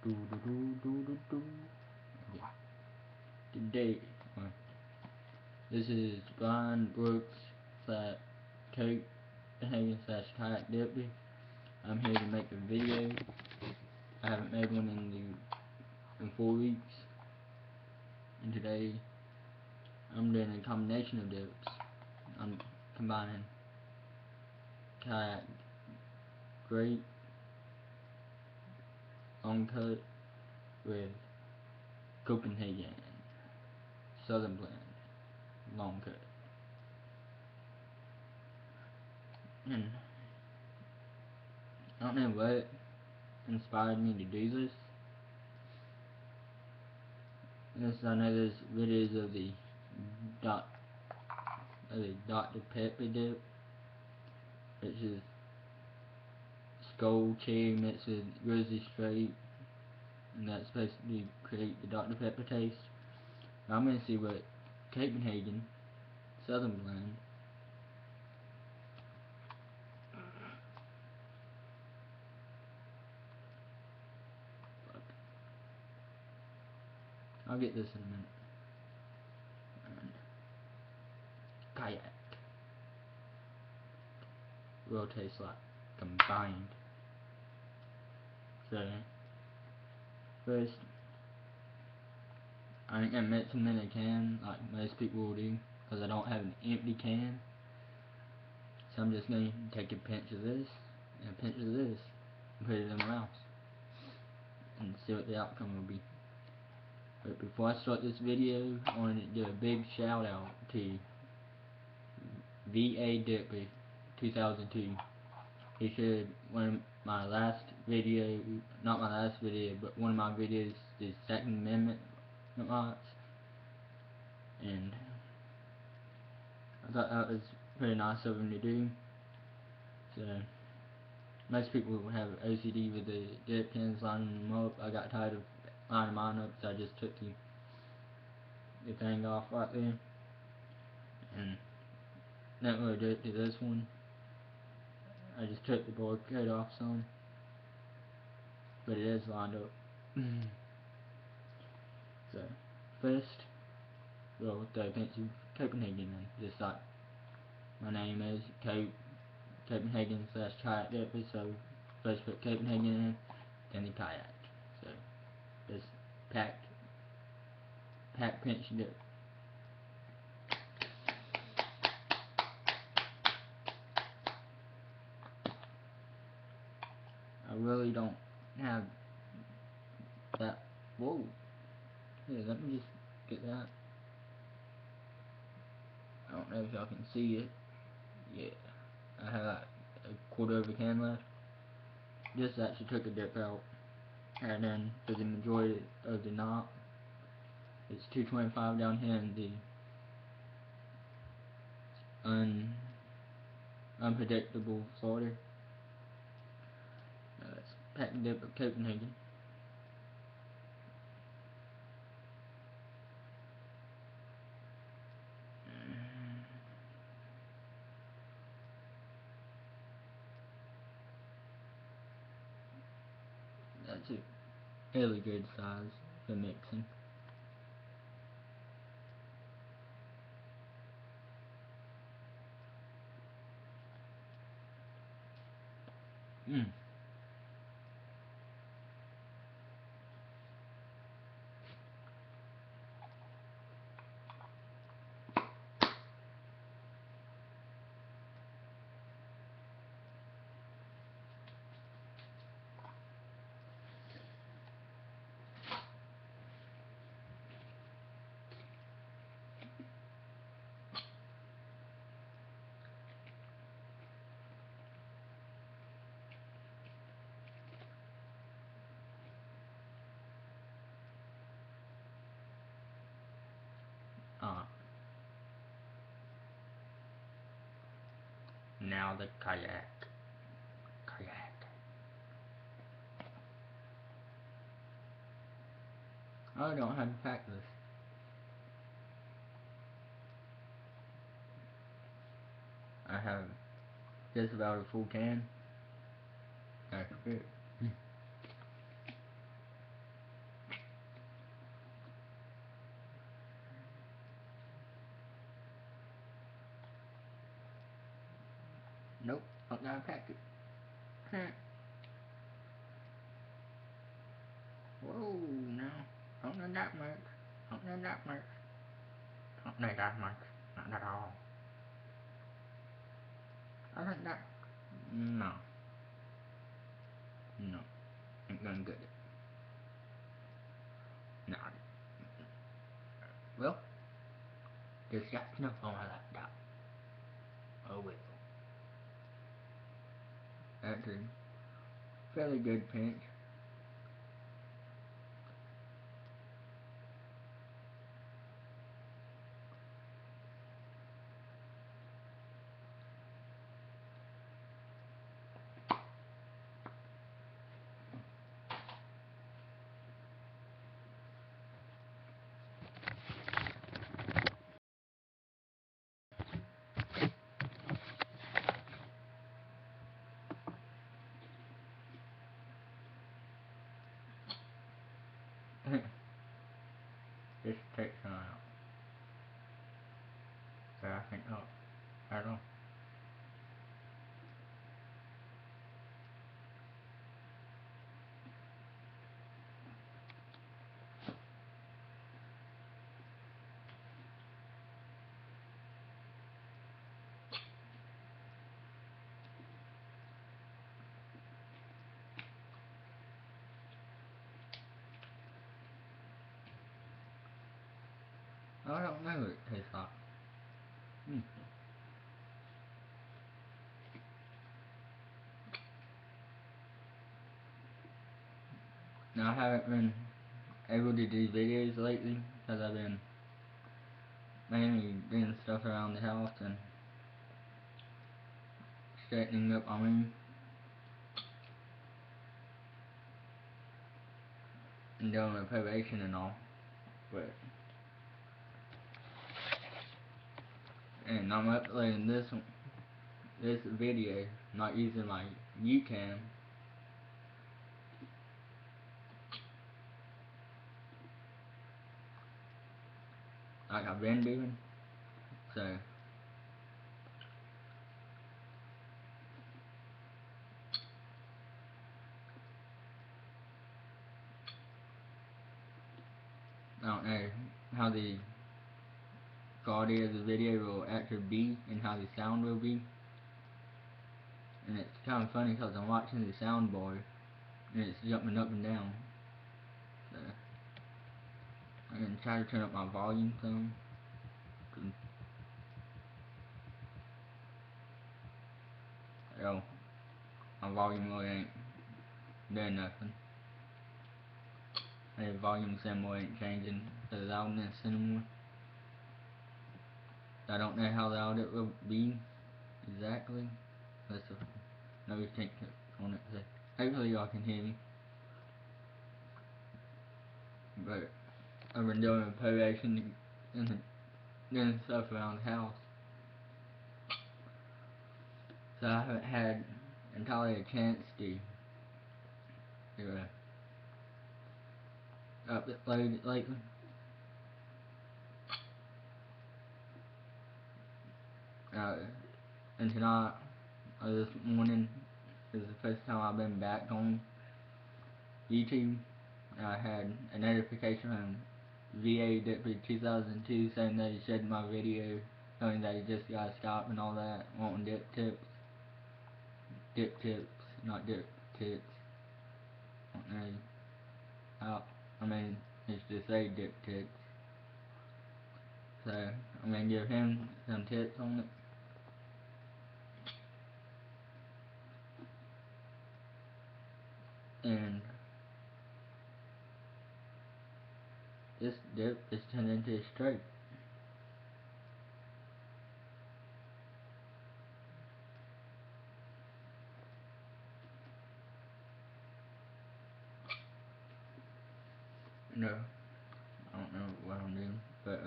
Do do do do do do. Okay. Today, this is Brian Brooks / Copenhagen / kayak deputy. I'm here to make a video. I haven't made one in 4 weeks, and today I'm doing a combination of dips. I'm combining kayak grape long cut with Copenhagen Southern blend long cut. And I don't know what inspired me to do this. I know there's videos of the Dr. Pepper dip, which is skull cherry mixed with rosy straight, and that's supposed to create the Dr. Pepper taste. Now I'm gonna see what Copenhagen Southern blend I'll get this in a minute. And kayak will taste like combined. So first, I ain't gonna mix them in a can like most people will do, because I don't have an empty can. So I'm just gonna take a pinch of this and a pinch of this and put it in my mouth and see what the outcome will be. But before I start this video, I wanted to do a big shout out to VA Dippy 2002. He shared one of my last video, not my last video, but one of my videos, the Second Amendment rights, and I thought that was pretty nice of him to do. So most people have OCD with the dip cans lining them up. I got tired of lining mine up, so I just took the thing off right there, and didn't really do it to this one. I just took the barcode off some, but it is lined up. So first, we'll throw a pinch of Copenhagen in, just like my name is, Copenhagen / kayak dipper. So first put Copenhagen in, then the kayak. So this packed pinch dip. I really don't have that. Whoa. Here, let me just get that. I don't know if y'all can see it. Yeah. I have like a quarter of a can left. Just actually took a dip out. And then for the majority of the knot, it's 225 down here in the unpredictable Florida. Let's pack and dip of Copenhagen. That's a really good size for mixing. Now the kayak. I don't have to pack this. I have just about a full can. That's good. Nope, don't gotta pack it. Whoa, no. Don't need that much. Don't need that much. Don't need that much. Not at all. I think that... No. No. Ain't gonna get it. No. Well, just got enough on my laptop. Oh well. That's a fairly good pinch. Just take some out. So I think, oh, I don't know. I don't know what it tastes like. Now I haven't been able to do videos lately because I've been mainly doing stuff around the house and straightening up my room and doing my probation and all. But and I'm uploading this video, not using my UCam, like I've been doing. So I don't know how the quality of the video will actually be and how the sound will be. And it's kind of funny because I'm watching the soundboard and it's jumping up and down. So I'm going to try to turn up my volume some. Oh, my volume really ain't doing nothing. The volume symbol ain't changing the loudness anymore. I don't know how loud it will be exactly. Let's no think on it. So hopefully y'all can hear me. But I've been doing probation and doing stuff around the house. So I haven't had entirely a chance to upload it lately. And tonight, or this morning, is the first time I've been back on YouTube. I had a notification from VA Deputy 2002 saying that he shared my video, telling that he just got a Skype and all that, wanting dip tips. Dip tips, not dip tips. I don't know how, I mean, it's just say dip tips. So, I'm gonna give him some tips on it. And this dip is turned into a straight. No, I don't know what I'm doing, but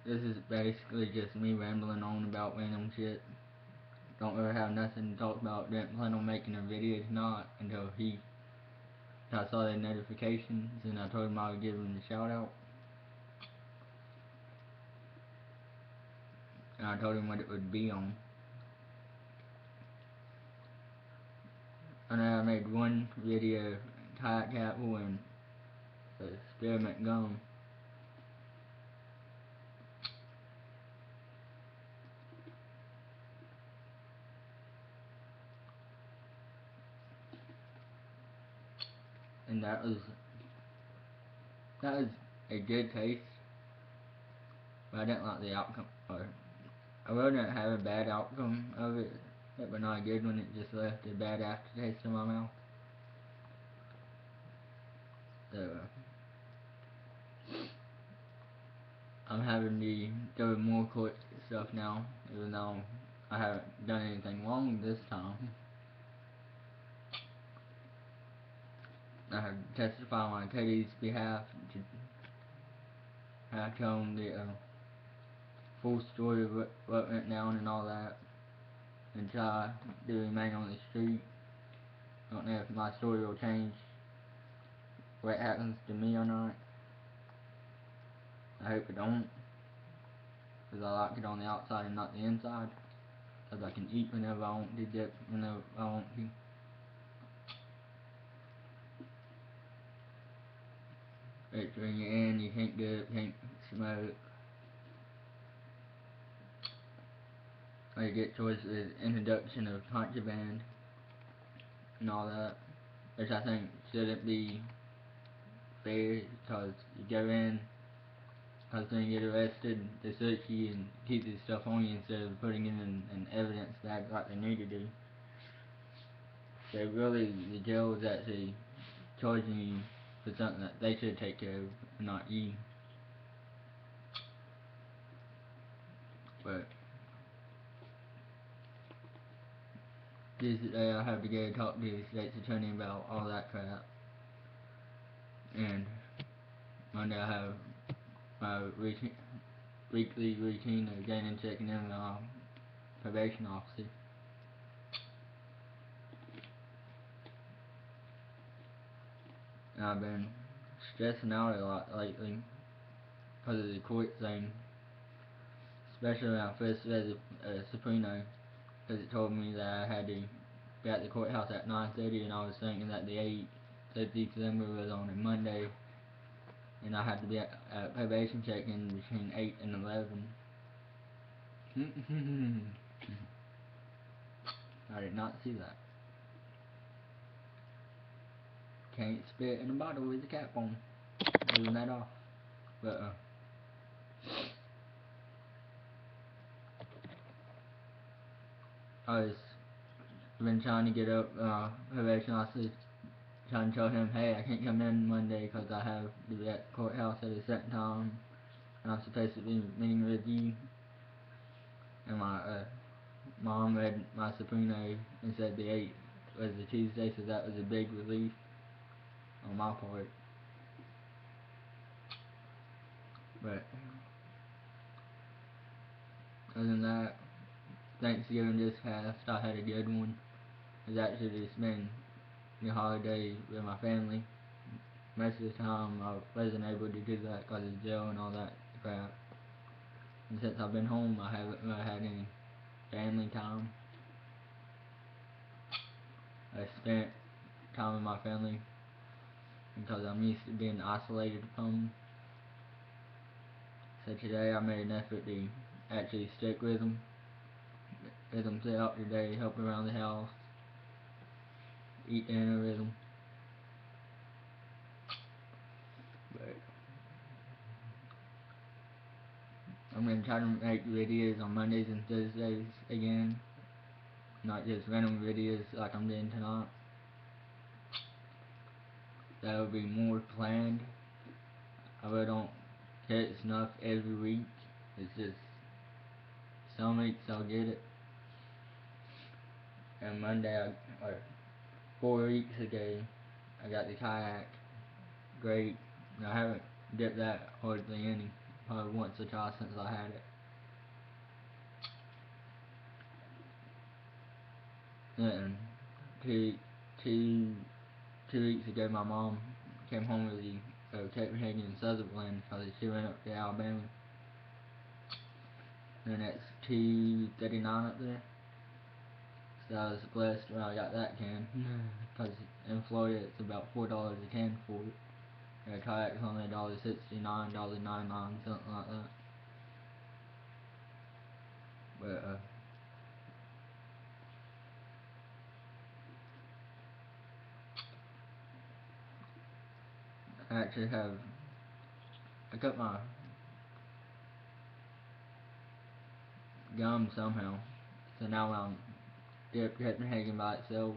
this is basically just me rambling on about random shit. Don't really have nothing to talk about. Didn't plan on making a video tonight until I saw the notifications and I told him I would give him a shout out. and I told him what it would be on. And then I made one video, kayak apple and spearmint gum. And that was a good taste, but I didn't like the outcome. Or I wouldn't have a bad outcome of it, but not a good one. It just left a bad aftertaste in my mouth. So I'm having to go more court stuff now, even though I haven't done anything wrong this time. I have to testify on Katie's behalf to have tell him the full story of what went down and all that, and try to remain on the street. I don't know if my story will change what happens to me or not. I hope it don't, because I like it on the outside and not the inside, because I can eat whenever I want to, dip whenever I want to. But when you're in, you can't dip, can't smoke. Or you get towards the introduction of contraband and all that, which I think shouldn't be fair, because you go in, because when you get arrested, they search you and keep this stuff on you instead of putting it in evidence bag like they need to do. So really, the jail is actually charging you for something that they should take care of, not you. But this day I have to go talk to the state's attorney about all that crap. And Monday I have my weekly routine of going and checking in with our probation officer. And I've been stressing out a lot lately because of the court thing, especially when I first read the subpoena, because it told me that I had to be at the courthouse at 9:30, and I was thinking that the 8th of December was on a Monday, and I had to be at probation check-in between 8 and 11. I did not see that. Can't spit in a bottle with a cap on. Leaving that off. But I was been trying to get up probation officer, trying to tell him, hey, I can't come in Monday because I have to be at the courthouse at a certain time, and I'm supposed to be meeting with you. And my mom read my subpoena and said the 8th was a Tuesday, so that was a big relief on my part. But other than that, Thanksgiving just passed. I had a good one. It was actually just been the holiday with my family. Most of the time I wasn't able to do that because of jail and all that crap. And since I've been home, I haven't really had any family time. I spent time with my family because I'm used to being isolated from them. So today I made an effort to actually stick with them throughout the day, help around the house, eat dinner with them. But I'm going to try to make videos on Mondays and Thursdays again, not just random videos like I'm doing tonight. That will be more planned. I really don't hit snuff every week. It's just some weeks I'll get it. And Monday, or 4 weeks ago, I got the kayak, grape. I haven't dipped that hardly any, probably once or twice since I had it. And two weeks ago, my mom came home with the Copenhagen and Sutherland because she went up to Alabama. and it's $2.39 up there. So I was blessed when I got that can, because in Florida it's about $4 a can for it. And a kayak's only $1.69, $1.99, something like that. But I actually I cut my gum somehow, so now when I'm dipped Copenhagen by itself,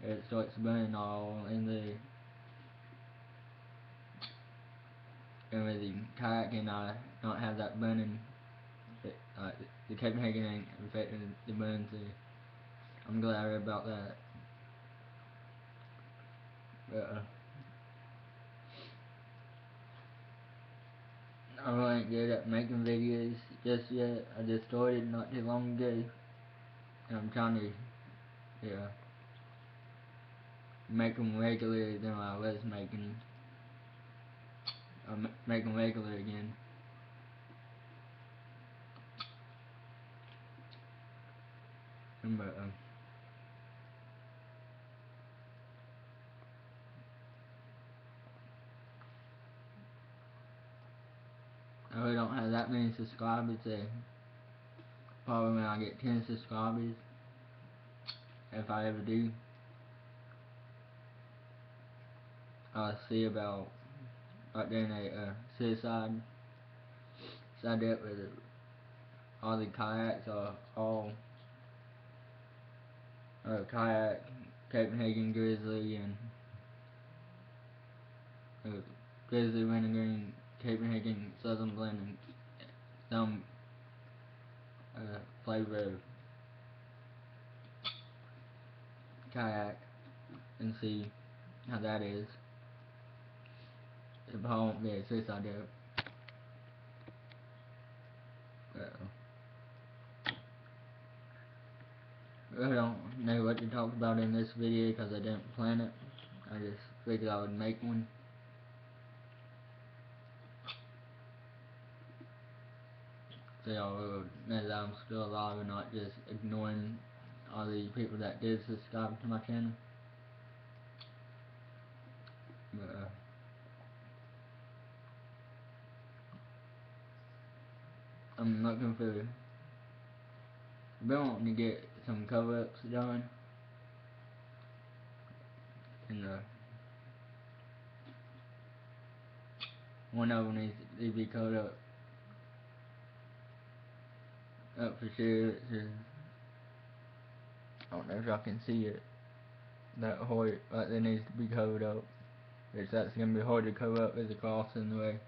it starts burning all in there. And with the kayaking, I don't have that burning. The Copenhagen ain't affecting the burns there. I'm glad about that. But I really ain't good at making videos just yet. I just started not too long ago, and I'm trying to make them regular than I was making them. Make them regular again. But I really don't have that many subscribers, so probably when I get 10 subscribers, if I ever do, I'll see about doing a suicide dip with all the kayaks, or all kayak, Copenhagen Grizzly, and Grizzly Wintergreen, Copenhagen Southern Blend, and some flavor of kayak, and see how that is. It probably won't be a suicide dip. I really don't know what to talk about in this video because I didn't plan it. I just figured I would make one. So y'all will know that I'm still alive and not just ignoring all the people that did subscribe to my channel. But I'm looking for, I've been wanting to get some cover-ups done, and one of them needs to be covered up for sure. It's just, I don't know if y'all can see it, that hard, like it needs to be covered up, which that's going to be hard to cover up with the cross in the way.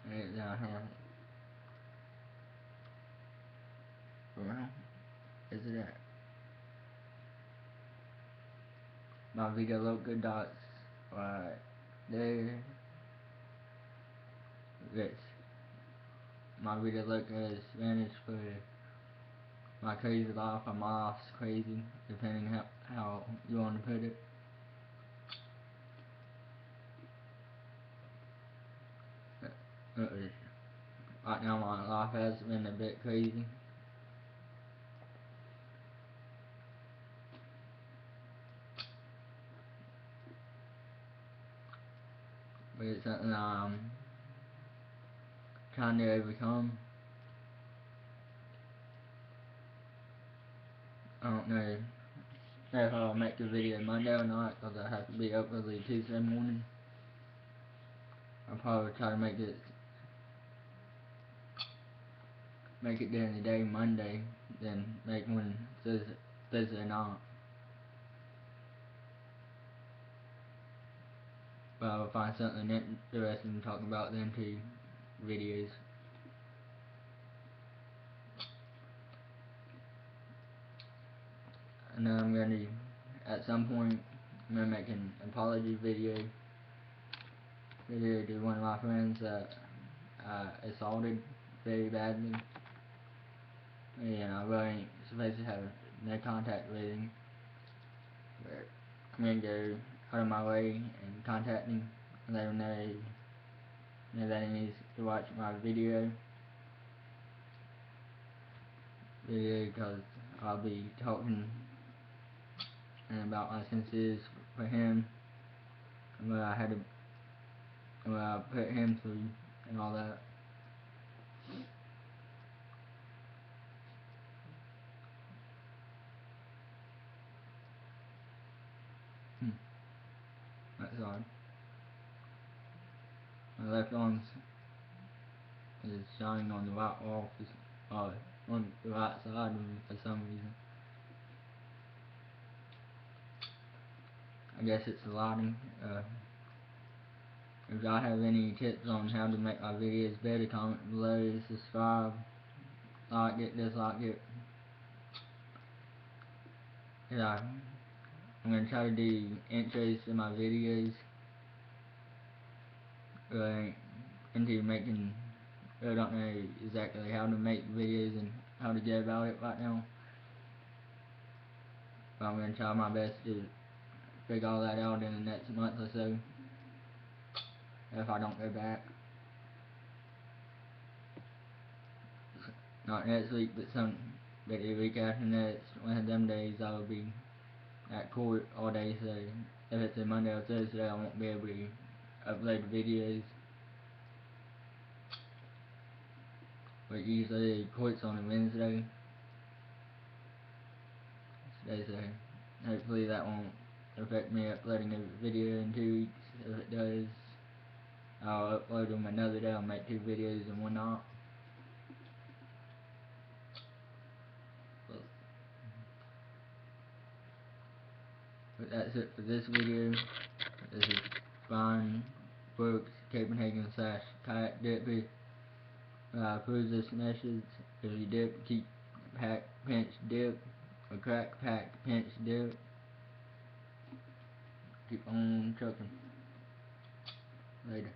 Right down here. Well, is it at? My video look good dots right there. This. My video look good Spanish for my crazy life, or my life's crazy, depending how you want to put it. Right now my life has been a bit crazy. But it's something I'm trying to overcome. I don't know if I'll make the video Monday or not, because I have to be up early Tuesday morning. I'll probably try to make it during the day Monday, then make one Thursday night. But I'll find something interesting to talk about then too, videos. And then I'm gonna, at some point, I'm gonna make an apology video to one of my friends that I assaulted very badly. And I really ain't supposed to have no contact with him. But I'm gonna go out of my way and contact him and let him know Nobody needs to watch my video because I'll be talking about my senses for him and what I had to, what I put him through and all that. That's odd. My left arm is shining on the right wall, on the right side of me for some reason. I guess it's the lighting. If y'all have any tips on how to make my videos better, comment below, subscribe, like it, dislike it. Yeah, I'm gonna try to do intros to my videos. But into making, I don't know exactly how to make videos and how to go about it right now. But I'm gonna try my best to figure all that out in the next month or so. If I don't go back. Not next week, but the week after next. One of them days I will be at court all day, so if it's a Monday or Thursday I won't be able to upload videos. But usually the court's on a Wednesday. So hopefully that won't affect me uploading a video in 2 weeks. If it does, I'll upload them another day. I'll make 2 videos in one night. But that's it for this video. This is Fine Brooks, Copenhagen / kayak dip. Approve this message. If you dip, keep pack, pinch, dip, or crack, pack, pinch, dip. Keep on trucking. Later.